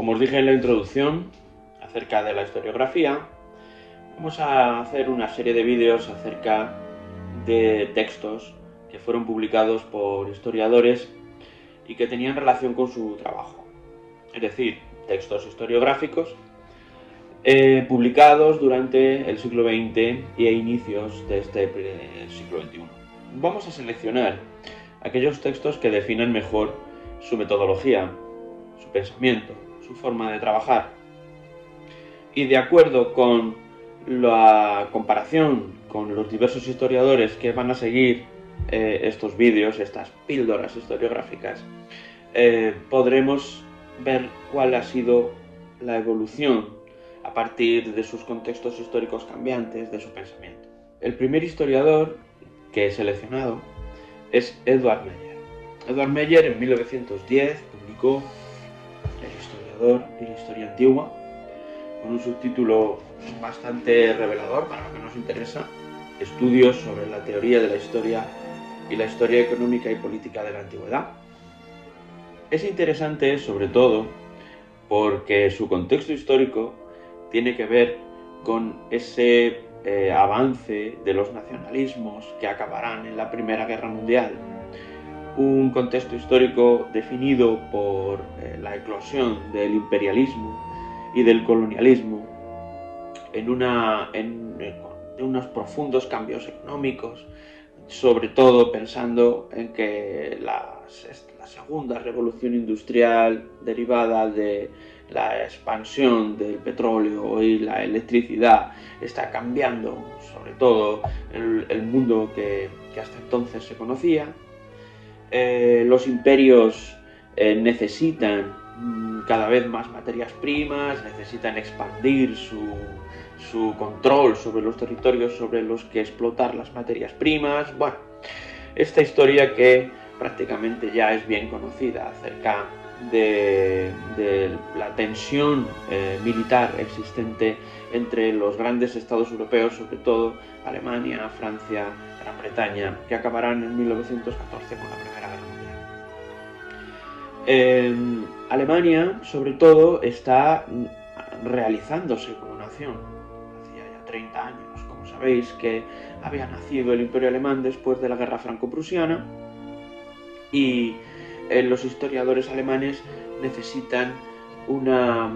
Como os dije en la introducción acerca de la historiografía, vamos a hacer una serie de vídeos acerca de textos que fueron publicados por historiadores y que tenían relación con su trabajo. Es decir, textos historiográficos publicados durante el siglo XX y a inicios de este siglo XXI. Vamos a seleccionar aquellos textos que definan mejor su metodología, su pensamiento, su forma de trabajar. Y de acuerdo con la comparación con los diversos historiadores que van a seguir estos vídeos, estas píldoras historiográficas, podremos ver cuál ha sido la evolución a partir de sus contextos históricos cambiantes, de su pensamiento. El primer historiador que he seleccionado es Edward Meyer. Edward Meyer en 1910 publicó El historiador y la historia antigua, con un subtítulo bastante revelador para lo que nos interesa: Estudios sobre la teoría de la historia y la historia económica y política de la antigüedad. Es interesante sobre todo porque su contexto histórico tiene que ver con ese avance de los nacionalismos que acabarán en la Primera Guerra Mundial. Un contexto histórico definido por la eclosión del imperialismo y del colonialismo en unos profundos cambios económicos, sobre todo pensando en que la segunda revolución industrial derivada de la expansión del petróleo y la electricidad está cambiando sobre todo el mundo que hasta entonces se conocía. Los imperios necesitan cada vez más materias primas, necesitan expandir su control sobre los territorios sobre los que explotar las materias primas. Bueno, esta historia que prácticamente ya es bien conocida acerca de la tensión militar existente entre los grandes estados europeos, sobre todo Alemania, Francia, Gran Bretaña, que acabarán en 1914 con la Primera Guerra Mundial. Alemania, sobre todo, está realizándose como nación. Hacía ya 30 años, como sabéis, que había nacido el Imperio Alemán después de la Guerra Franco-Prusiana, y los historiadores alemanes necesitan una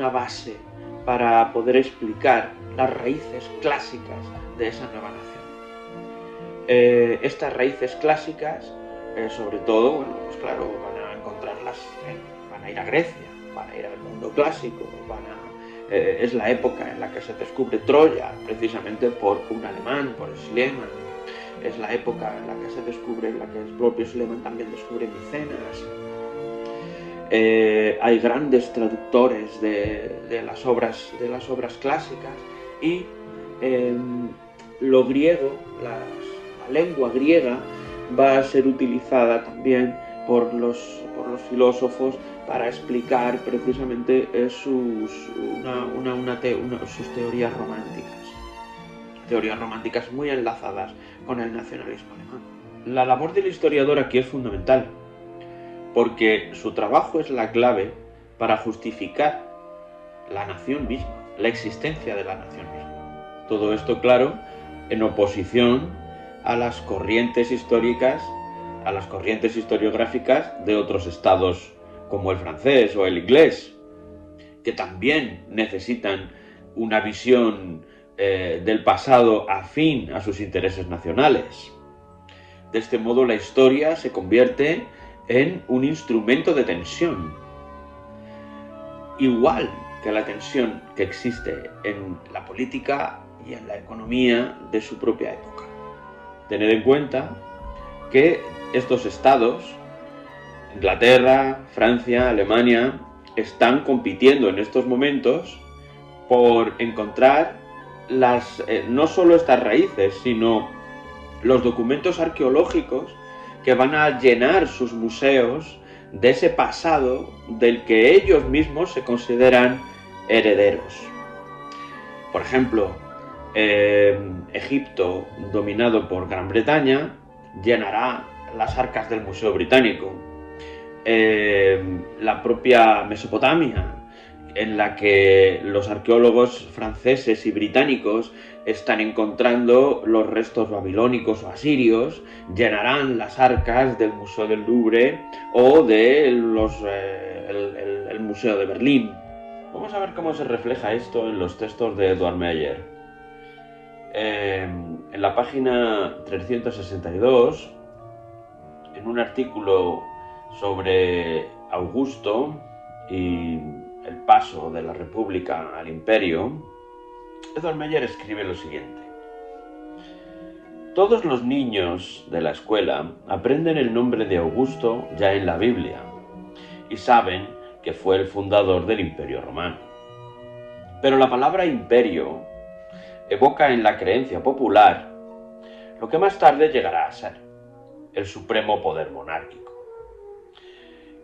base para poder explicar las raíces clásicas de esa nueva nación. Estas raíces clásicas, sobre todo, bueno, pues claro, van a encontrarlas, van a ir a Grecia, van a ir al mundo clásico, es la época en la que se descubre Troya, precisamente por un alemán, por Schliemann. Es la época en la que se descubre, en la que el propio Schliemann también descubre Micenas. Hay grandes traductores de las obras clásicas, y lo griego, la lengua griega, va a ser utilizada también por los filósofos para explicar precisamente sus teorías románticas muy enlazadas con el nacionalismo alemán. La labor del historiador aquí es fundamental, porque su trabajo es la clave para justificar la nación misma, la existencia de la nación misma. Todo esto, claro, en oposición a las corrientes históricas, a las corrientes historiográficas de otros estados como el francés o el inglés, que también necesitan una visión del pasado afín a sus intereses nacionales. De este modo, la historia se convierte en un instrumento de tensión, igual que la tensión que existe en la política y en la economía de su propia época. Tened en cuenta que estos estados, Inglaterra, Francia, Alemania, están compitiendo en estos momentos por encontrar no solo estas raíces, sino los documentos arqueológicos que van a llenar sus museos de ese pasado del que ellos mismos se consideran herederos. Por ejemplo, Egipto, dominado por Gran Bretaña, llenará las arcas del Museo Británico. la propia Mesopotamia, en la que los arqueólogos franceses y británicos están encontrando los restos babilónicos o asirios, llenarán las arcas del Museo del Louvre o del Museo de Berlín. Vamos a ver cómo se refleja esto en los textos de Eduard Meyer. En la página 362, en un artículo sobre Augusto y el paso de la República al Imperio, Eduard Meyer escribe lo siguiente: todos los niños de la escuela aprenden el nombre de Augusto ya en la Biblia y saben que fue el fundador del Imperio Romano. Pero la palabra imperio evoca en la creencia popular lo que más tarde llegará a ser el supremo poder monárquico,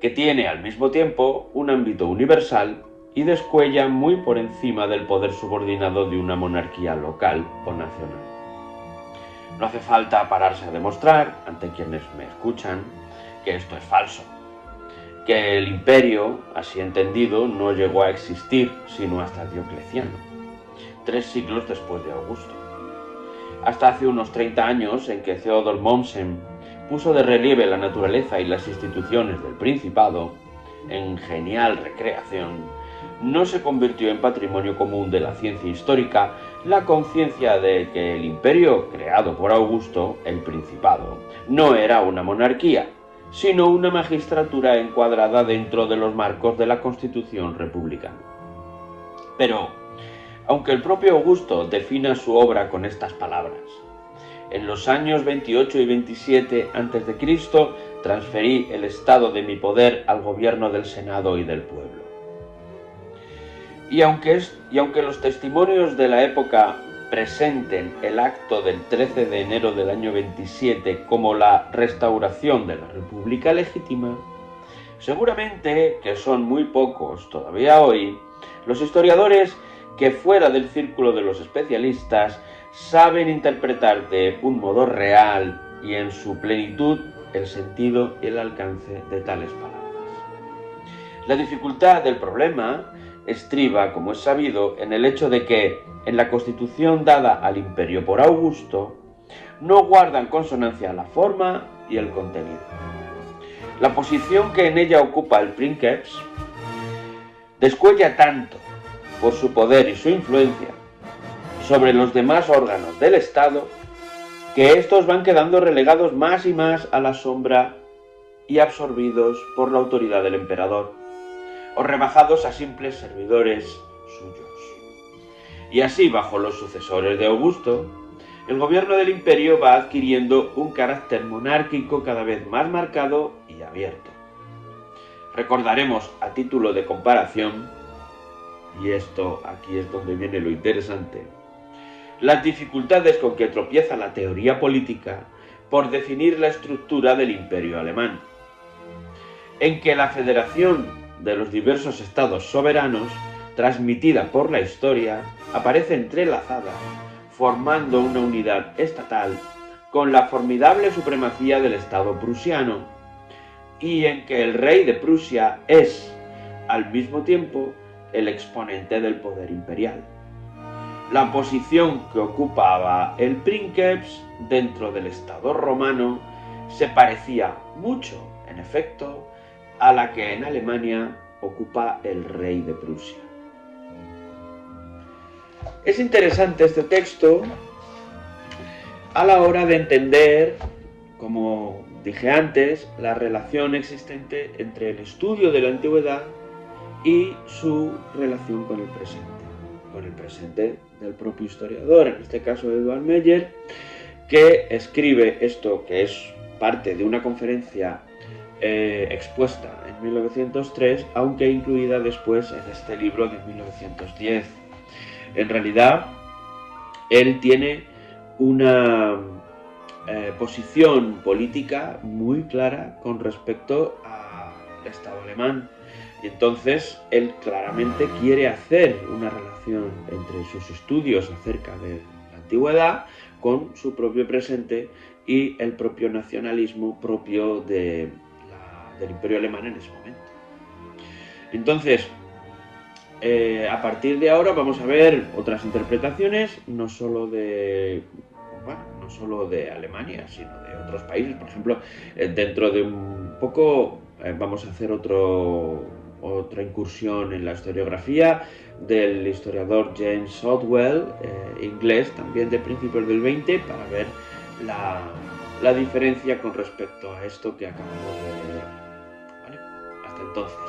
que tiene al mismo tiempo un ámbito universal y descuella muy por encima del poder subordinado de una monarquía local o nacional. No hace falta pararse a demostrar, ante quienes me escuchan, que esto es falso, que el imperio, así entendido, no llegó a existir sino hasta Diocleciano, 3 siglos después de Augusto. Hasta hace unos 30 años, en que Theodor Mommsen puso de relieve la naturaleza y las instituciones del Principado, en genial recreación, no se convirtió en patrimonio común de la ciencia histórica la conciencia de que el imperio creado por Augusto, el Principado, no era una monarquía, sino una magistratura encuadrada dentro de los marcos de la Constitución republicana. Pero, aunque el propio Augusto defina su obra con estas palabras: en los años 28 y 27 a.C. transferí el estado de mi poder al gobierno del Senado y del pueblo. Y aunque los testimonios de la época presenten el acto del 13 de enero del año 27 como la restauración de la República legítima, seguramente que son muy pocos todavía hoy los historiadores que, fuera del círculo de los especialistas, saben interpretar de un modo real y en su plenitud el sentido y el alcance de tales palabras. La dificultad del problema estriba, como es sabido, en el hecho de que, en la constitución dada al imperio por Augusto, no guardan consonancia la forma y el contenido. La posición que en ella ocupa el princeps descuella tanto por su poder y su influencia sobre los demás órganos del Estado, que estos van quedando relegados más y más a la sombra y absorbidos por la autoridad del emperador, o rebajados a simples servidores suyos. Y así, bajo los sucesores de Augusto, el gobierno del imperio va adquiriendo un carácter monárquico cada vez más marcado y abierto. Recordaremos, a título de comparación, y esto aquí es donde viene lo interesante, las dificultades con que tropieza la teoría política por definir la estructura del imperio alemán, en que la federación de los diversos estados soberanos, transmitida por la historia, aparece entrelazada, formando una unidad estatal con la formidable supremacía del estado prusiano, y en que el rey de Prusia es, al mismo tiempo, el exponente del poder imperial. La posición que ocupaba el princeps dentro del Estado romano se parecía mucho, en efecto, a la que en Alemania ocupa el rey de Prusia. Es interesante este texto a la hora de entender, como dije antes, la relación existente entre el estudio de la antigüedad y su relación con el presente del propio historiador, en este caso Eduard Meyer, que escribe esto, que es parte de una conferencia expuesta en 1903, aunque incluida después en este libro de 1910. En realidad, él tiene una posición política muy clara con respecto al Estado alemán. Y entonces él claramente quiere hacer una relación entre sus estudios acerca de la antigüedad con su propio presente y el propio nacionalismo propio de del Imperio Alemán en ese momento. Entonces, a partir de ahora vamos a ver otras interpretaciones, no solo de Alemania, sino de otros países. Por ejemplo, dentro de un poco vamos a hacer otra incursión en la historiografía del historiador James Southwell, inglés, también de principios del 20, para ver la diferencia con respecto a esto que acabamos de ver. ¿Vale? Hasta entonces.